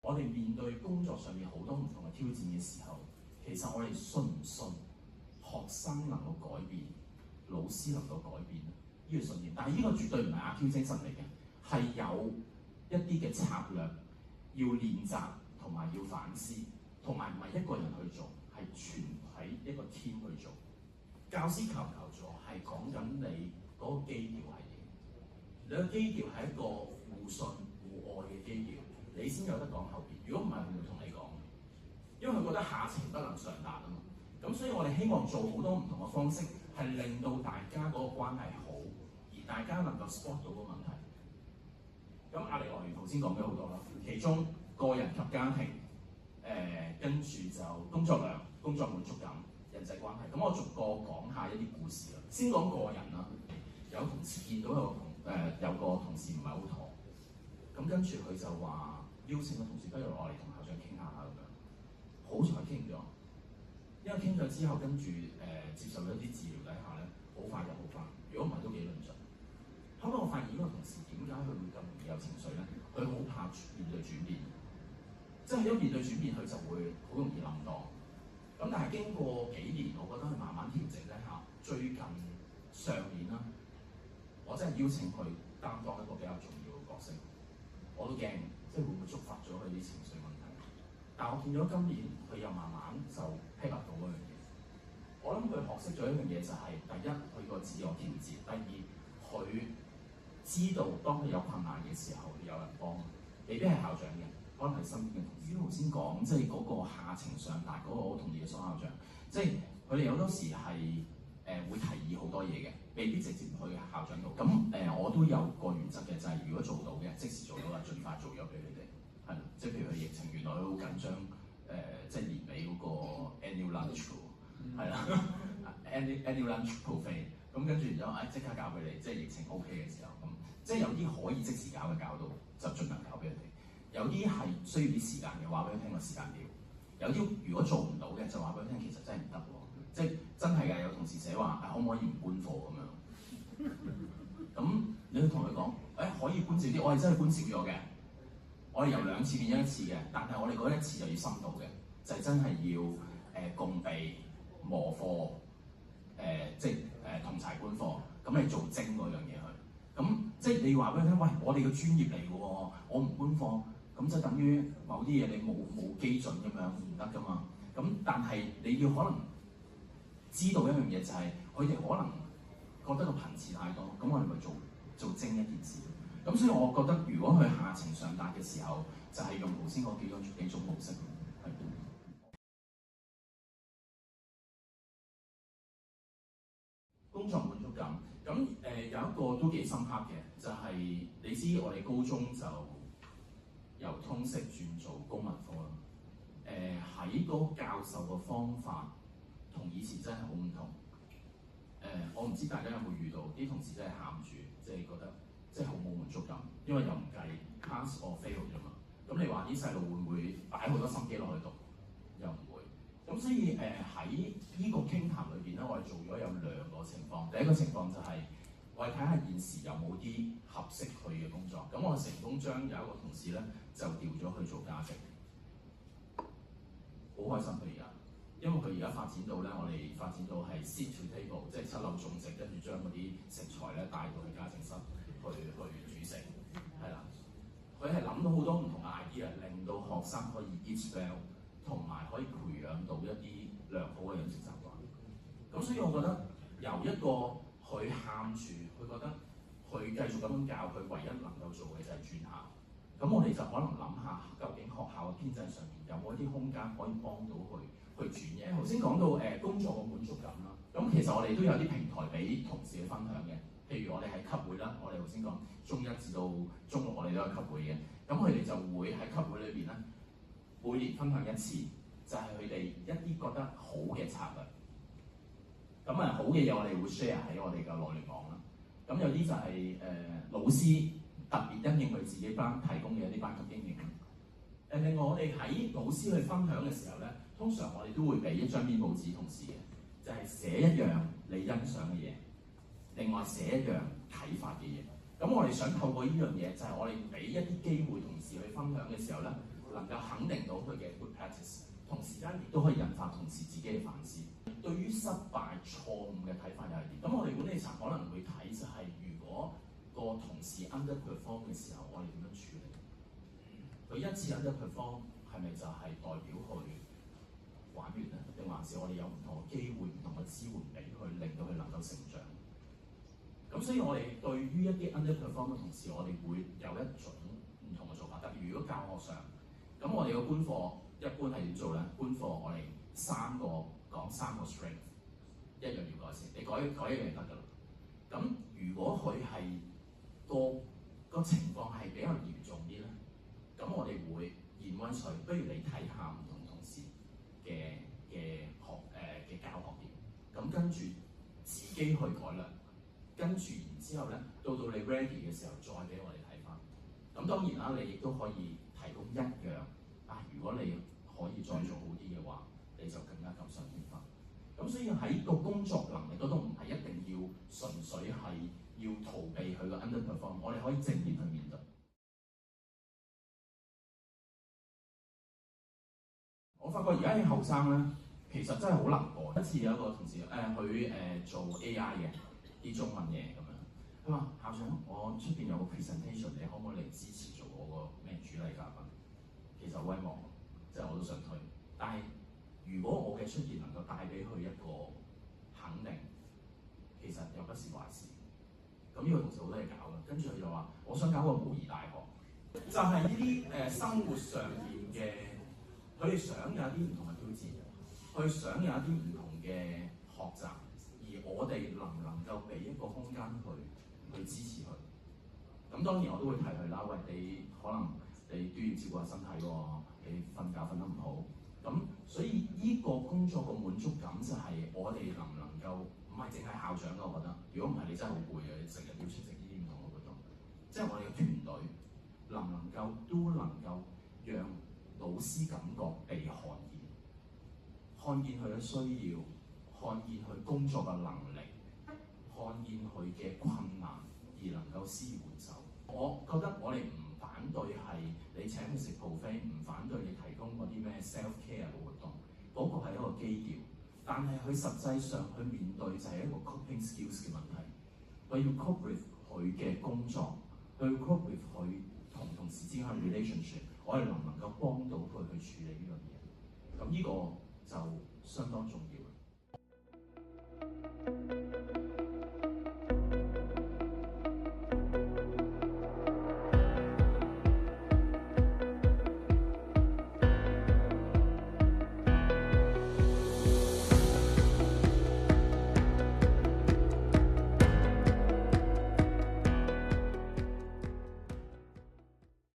我哋面對工作上面好多唔同嘅挑戰嘅時候，其實我哋信唔信學生能夠改變，老師能夠改變呢個信念？但係呢個絕對唔係阿 Q 精神嚟嘅，係有一啲嘅策略要練習同埋要反思，同埋唔係一個人去做，係全體一個 team 去做。教師求唔求助係講緊你嗰個基調係點？你個基調係一個互信互愛嘅基調，你先有得講後邊。如果唔係，佢會同你講，因為佢覺得下情不能上達啊嘛。咁所以我哋希望做好多唔同嘅方式，係令到大家嗰個關係好，而大家能夠 spot 到個問題。咁壓力來源頭先講咗好多啦，其中個人及家庭，跟住就工作量、工作滿足感、人際關係。咁我逐個講下一啲故事啦。先講個人啦，有同事見到有個同事唔係好妥，咁跟住佢就話邀請個同事不如我嚟同校長傾下咁樣。好彩傾咗，因為傾咗之後，跟住接受咗啲治療底下咧，好快就好翻。如果唔係都幾論盡。後來我發現呢個同事點解佢會咁容易有情緒咧？佢好怕面對轉變，即係一面對轉變，佢就會好容易冧檔。咁但係經過幾年，我覺得佢慢慢調整咧嚇。最近上年啦，我真係邀請佢擔當一個比較重要嘅角色，我都驚，即係會唔會觸發咗佢啲情緒問題？但我見咗今年佢又慢慢就 pick up 到嗰樣嘢。我諗佢學識咗一樣嘢就係、第一，佢個自我調節；第二，佢知道當佢有困難嘅時候有人幫，未必係校長嘅，可能係身邊嘅同事。頭先講即係嗰個下情上達嗰個，我同意嘅蘇校長，即係佢哋有多時係會提議好多嘢嘅，未必直接去校長度。咁我都有個原則嘅，就係、如果做到嘅，即時做到啦，盡快做咗俾佢哋。係啦，即係譬如佢疫情原來好緊張，即係年尾嗰個 annual lunch 係啦，annual lunch buffet。咁跟住然之後，即刻搞俾你，即係疫情 OK 嘅時候，咁即係有啲可以即時搞嘅搞到，就盡量搞俾佢哋。有啲係需要啲時間嘅，話俾佢聽個時間表。有啲如果做唔到嘅，就話俾佢聽，其實真係唔得喎。即係真係㗎，有同事寫話，可唔可以唔搬貨咁樣？咁你去同佢講，可以搬少啲，我係真係搬少咗嘅。我哋由2次變咗1次嘅，但係我哋嗰1次就要深度嘅，就係、真係要共備磨貨。即係同齊搬貨，咁你做精嗰樣嘢去，咁即係你話俾佢聽，喂，我哋嘅專業嚟嘅喎，我唔搬貨，咁就等於某啲嘢你冇基準咁樣唔得噶嘛。咁但係你要可能知道一樣嘢就係、佢哋可能覺得個頻次太多，咁我哋咪做精一件事。咁所以我覺得如果佢下情上達嘅時候，就係、用頭先嗰幾種模式係。工作滿足感，咁有一個都幾深刻嘅，就係、你知我哋高中就由通識轉做公民科啦。喺嗰個教授嘅方法同以前真係好唔同。我唔知大家有冇遇到啲同事真係喊住，即係覺得即係好冇滿足感，因為又唔計 pass or fail 啫嘛。咁你話啲細路會唔會擺好多心機落去讀？又唔會。咁所以喺呢個傾談裏邊咧，我哋做咗有2個情況。第一個情況就係、我哋睇下現時有冇啲合適佢嘅工作。咁我成功將有一個同事咧就調咗去做家政，好開心佢而家，因為佢而家發展到咧，我哋發展到係 sit to table，即係7樓種植，跟住將嗰啲食材咧帶到去家政室去煮食，係啦。佢係諗到好多唔同嘅 idea，令到學生可以 eat well。同埋可以培養到一啲良好嘅飲食習慣。咁所以我覺得由一個佢喊住，佢覺得佢繼續咁樣教，佢唯一能夠做嘅就係轉校。咁我哋就可能諗下，究竟學校嘅編制上面有冇一啲空間可以幫到佢去轉嘢？頭先講到工作嘅滿足感啦。咁其實我哋都有啲平台俾同事去分享嘅。譬如我哋喺級會啦，我哋頭先講中1至到中6，我哋都有級會嘅。咁佢哋就會喺級會裏邊咧。每年分享1次，就係佢哋一啲覺得好嘅策略。咁好嘅嘢我哋會 share 喺我哋嘅內聯網啦。咁有啲就係、老師特別因應佢自己班提供嘅一啲班級經驗。另外我哋喺老師去分享嘅時候咧，通常我哋都會俾一張面報紙同事嘅，就係、寫一樣你欣賞嘅嘢，另外寫一樣啟發嘅嘢。咁我哋想透過呢樣嘢，就係、我哋俾一啲機會同事去分享嘅時候咧。能夠肯定到佢嘅 good practice， 同時間亦都可以引發同事自己嘅反思。對於失敗錯誤嘅睇法又係點？咁我哋管理層可能會睇就係，如果個同事 underperform 嘅時候，我哋點樣處理？佢一次 underperform 係咪就係代表佢玩完咧？定還是我哋有唔同嘅機會、唔同嘅支援俾佢，令到佢能夠成長？咁所以我哋對於一啲 underperform 嘅同事，我哋會有一種唔同嘅做法。例如如果教學上，咁我哋嘅官課一般係點做咧？官課我哋講三個 strength， 一樣要改善，你改一樣就得㗎啦。咁如果佢係個情況係比較嚴重啲咧，咁我哋會言溫水，不如你睇下唔同同事嘅教學點，咁跟住自己去改良，跟住然之後咧，到你 ready 嘅時候再俾我哋睇翻。咁當然啦，你亦都可以提供一樣如果你可以再做好啲嘅話，你就更加錦上添花。咁所以喺個工作能力嗰度唔係一定要純粹係要逃避佢個 underperform， 我哋可以正面去面對。我發覺而家啲後生咧，其實真係好難過。一次有一個同事佢做 AI 嘅啲中文嘢咁樣，佢話校長，我出邊有個 presentation， 你可唔可以嚟支持做我個咩主禮嘉賓？其實好威望，即係我都想推。但係如果我嘅出現能夠帶俾佢一個肯定，其實又不是壞事。咁呢個同事好多嘢搞嘅，跟住佢就話：我想搞個模擬大學，就係呢啲生活上面嘅，佢哋想有一啲唔同嘅挑戰，佢想有一啲唔同嘅學習，而我哋能唔能夠俾一個空間去支持佢？咁當然我都會提佢啦，喂，你可能你都要照顧下身體喎，你瞓覺瞓得唔好。咁所以呢個工作嘅滿足感就係我哋能唔能夠，唔係淨係校長嘅，我覺得。如果唔係你真係好攰嘅，你成日要出席呢啲唔同嘅活動。即係我哋嘅團隊能唔能夠都能夠讓老師感覺被看見，看見佢嘅需要，看見佢工作嘅能力，看見佢嘅困難，而能夠施以援手。我覺得我哋唔反對係你請佢食 buffet， 唔反對你提供嗰啲咩 self care 嘅活動，嗰個係一個基調。但係佢實際上去面對就係一個 coping skills 嘅問題。佢要 cope with 佢嘅工作，去 cope with 佢同事之間嘅 relationship， 我哋能唔能夠幫到佢去處理呢樣嘢？咁呢個就相當重要。